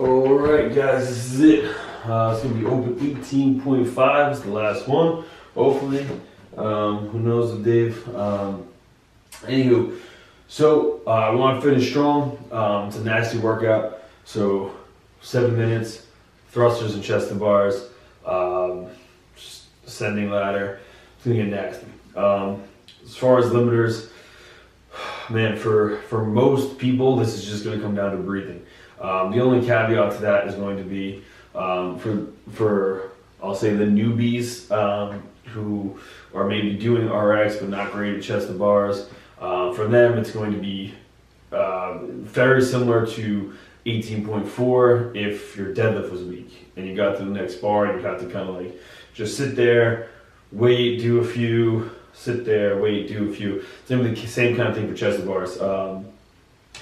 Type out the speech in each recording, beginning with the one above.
All right, guys, this is it. It's gonna be open 18.5. It's the last one, hopefully. Who knows with Dave? Anywho, so I want to finish strong. It's a nasty workout. So 7 minutes, thrusters and chest to bars, just ascending ladder. It's gonna get nasty. As far as limiters, man, for most people, this is just gonna come down to breathing. The only caveat to that is going to be for I'll say the newbies who are maybe doing RX but not great at chest to bars. For them, it's going to be very similar to 18.4 if your deadlift was weak and you got to the next bar and you have to kind of like just sit there, wait, do a few, sit there, wait, do a few. Same kind of thing for chest to bars.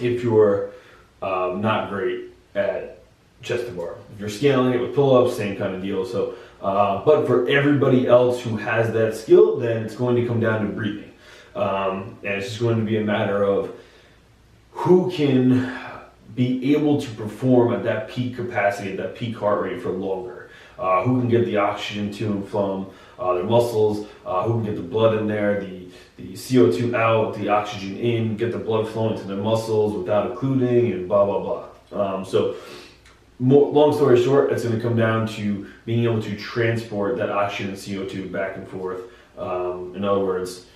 If you're not great at chest to bar. If you're scaling it with pull-ups, same kind of deal. So, but for everybody else who has that skill, then it's going to come down to breathing. And it's just going to be a matter of who can be able to perform at that peak capacity, at that peak heart rate for longer. Who can get the oxygen to and from their muscles, who can get the blood in there, the CO2 out, the oxygen in, get the blood flowing to their muscles without occluding, and blah, blah, blah. Long story short, it's going to come down to being able to transport that oxygen and CO2 back and forth. In other words,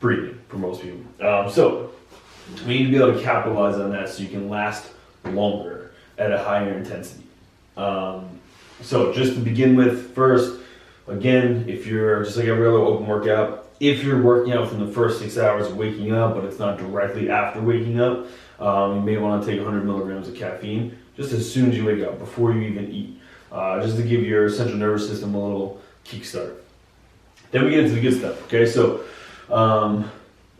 breathing for most people. So we need to be able to capitalize on that so you can last longer at a higher intensity. So just to begin with, first, again, if you're just like every other open workout, if you're working out from the first 6 hours of waking up, but it's not directly after waking up, you may want to take 100 milligrams of caffeine just as soon as you wake up, before you even eat, just to give your central nervous system a little kickstart. Then we get into the good stuff, okay? So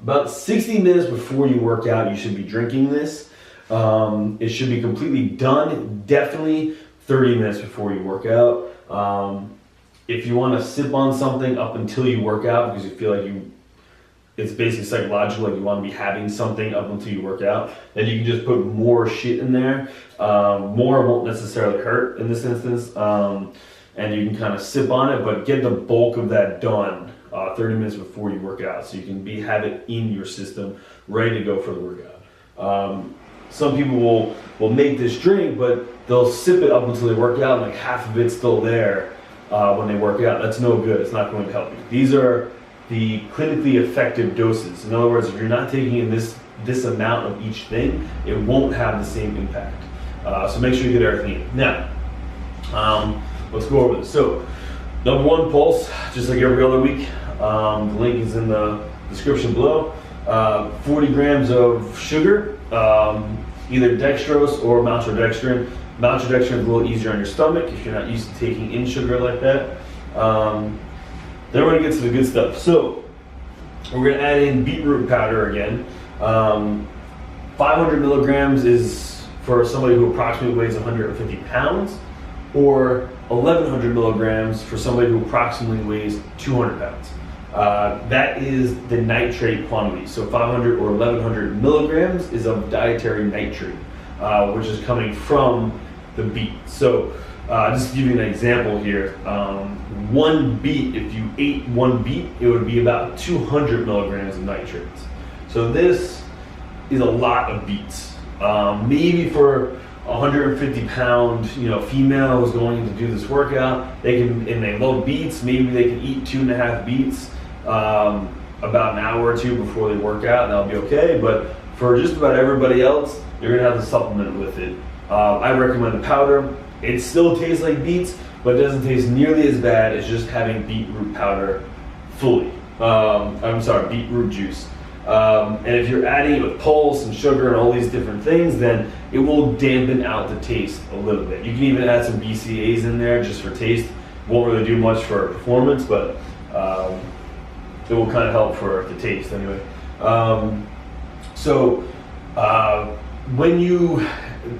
about 60 minutes before you work out, you should be drinking this. It should be completely done, definitely 30 minutes before you work out. If you want to sip on something up until you work out because you feel like it's basically psychological, like you want to be having something up until you work out, then you can just put more shit in there. More won't necessarily hurt in this instance, and you can kind of sip on it, but get the bulk of that done 30 minutes before you work out so you can have it in your system, ready to go for the workout. Some people will make this drink, but they'll sip it up until they work out, and like half of it's still there when they work out. That's no good. It's not going to help you. These are the clinically effective doses. In other words, if you're not taking in this amount of each thing, it won't have the same impact. So make sure you get everything in. Now, let's go over this. So, number one, pulse, just like every other week. The link is in the description below. 40 grams of sugar, either dextrose or maltrodextrin. Maltrodextrin is a little easier on your stomach if you're not used to taking in sugar like that. Then we're going to get to the good stuff. So we're going to add in beetroot powder again. 500 milligrams is for somebody who approximately weighs 150 pounds, or 1100 milligrams for somebody who approximately weighs 200 pounds. That is the nitrate quantity. So 500 or 1100 milligrams is of dietary nitrate, which is coming from the beet. So just to give you an example here, one beet, if you ate one beet, it would be about 200 milligrams of nitrates. So this is a lot of beets. Maybe for 150 pound female who's going to do this workout, they love beets, maybe they can eat 2.5 beets about an hour or two before they work out, and that'll be okay. But for just about everybody else, you're gonna have to supplement with it. I recommend the powder. It still tastes like beets, but it doesn't taste nearly as bad as just having beetroot powder fully. Beetroot juice. And if you're adding it with pulse and sugar and all these different things, then it will dampen out the taste a little bit. You can even add some BCAAs in there just for taste. Won't really do much for performance, but it will kind of help for the taste anyway.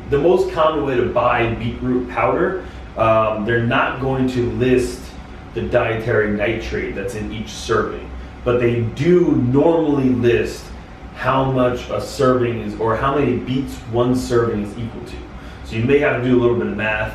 The most common way to buy beetroot powder, they're not going to list the dietary nitrate that's in each serving, but they do normally list how much a serving is, or how many beets one serving is equal to. So you may have to do a little bit of math.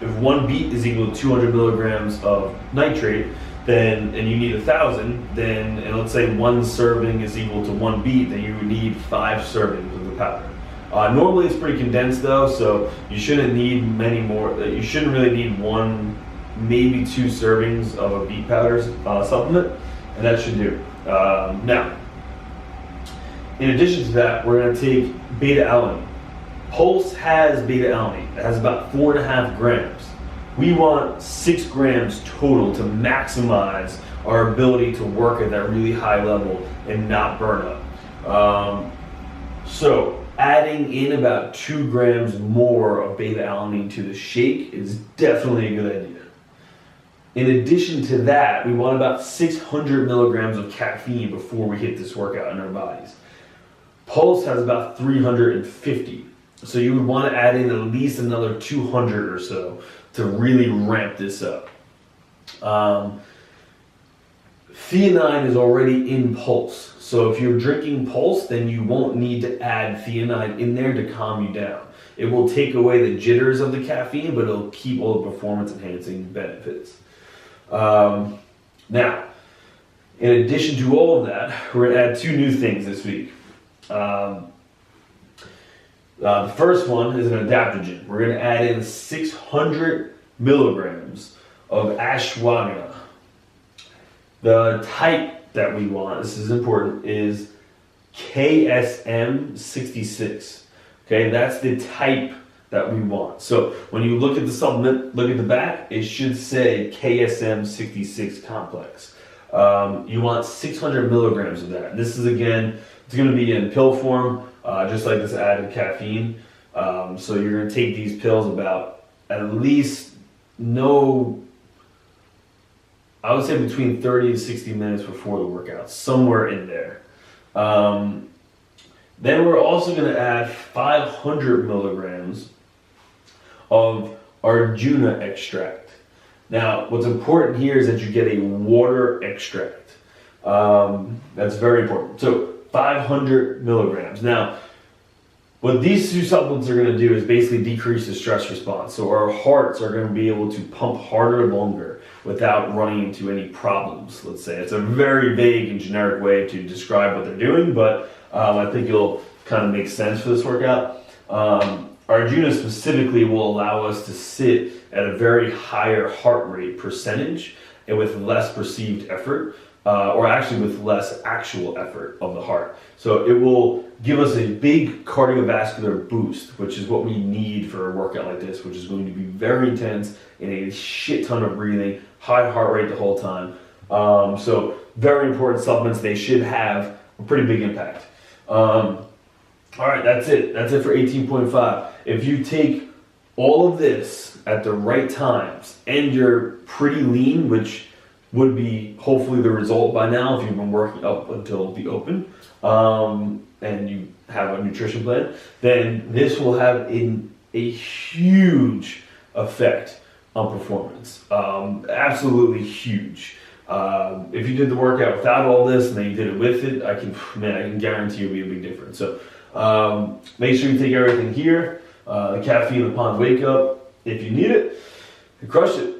If one beet is equal to 200 milligrams of nitrate, then, and you need 1,000, then, and let's say one serving is equal to one beet, then you would need 5 servings of the powder. Normally it's pretty condensed though, so you shouldn't need many more. You shouldn't really need 1, maybe 2 servings of a beet powder supplement, and that should do. Now, in addition to that, we're going to take beta-alanine. Pulse has beta-alanine. It has about 4.5 grams. We want 6 grams total to maximize our ability to work at that really high level and not burn up. So adding in about 2 grams more of beta-alanine to the shake is definitely a good idea. In addition to that, we want about 600 milligrams of caffeine before we hit this workout in our bodies. Pulse has about 350. So you would want to add in at least another 200 or so to really ramp this up. Theanine is already in Pulse. So if you're drinking Pulse, then you won't need to add theanine in there to calm you down. It will take away the jitters of the caffeine, but it'll keep all the performance enhancing benefits. Now, in addition to all of that, we're going to add 2 new things this week. The first one is an adaptogen. We're going to add in 600 milligrams of ashwangandha. The type that we want, this is important, is KSM66. Okay, that's the type that we want. So when you look at the supplement, look at the back, it should say KSM66 complex. You want 600 milligrams of that. This is, again, it's going to be in pill form, just like this added caffeine. So you're going to take these pills about at least I would say between 30 to 60 minutes before the workout, somewhere in there. Then we're also going to add 500 milligrams of Arjuna Extract. Now, what's important here is that you get a water extract. That's very important. So 500 milligrams. Now, what these 2 supplements are going to do is basically decrease the stress response. So our hearts are going to be able to pump harder, longer, without running into any problems, let's say. It's a very vague and generic way to describe what they're doing, but I think it'll kind of make sense for this workout. Arjuna specifically will allow us to sit at a very higher heart rate percentage and with less perceived effort, or actually with less actual effort of the heart. So it will give us a big cardiovascular boost, which is what we need for a workout like this, which is going to be very intense and a shit ton of breathing, high heart rate the whole time. So very important supplements. They should have a pretty big impact. All right, that's it. That's it for 18.5. If you take all of this at the right times and you're pretty lean, which would be hopefully the result by now if you've been working up until the open, and you have a nutrition plan, then this will have a huge effect on performance. Absolutely huge. If you did the workout without all this and then you did it with it, I can guarantee it'll be a big difference. So make sure you take everything here, the caffeine upon wake up if you need it, and crush it.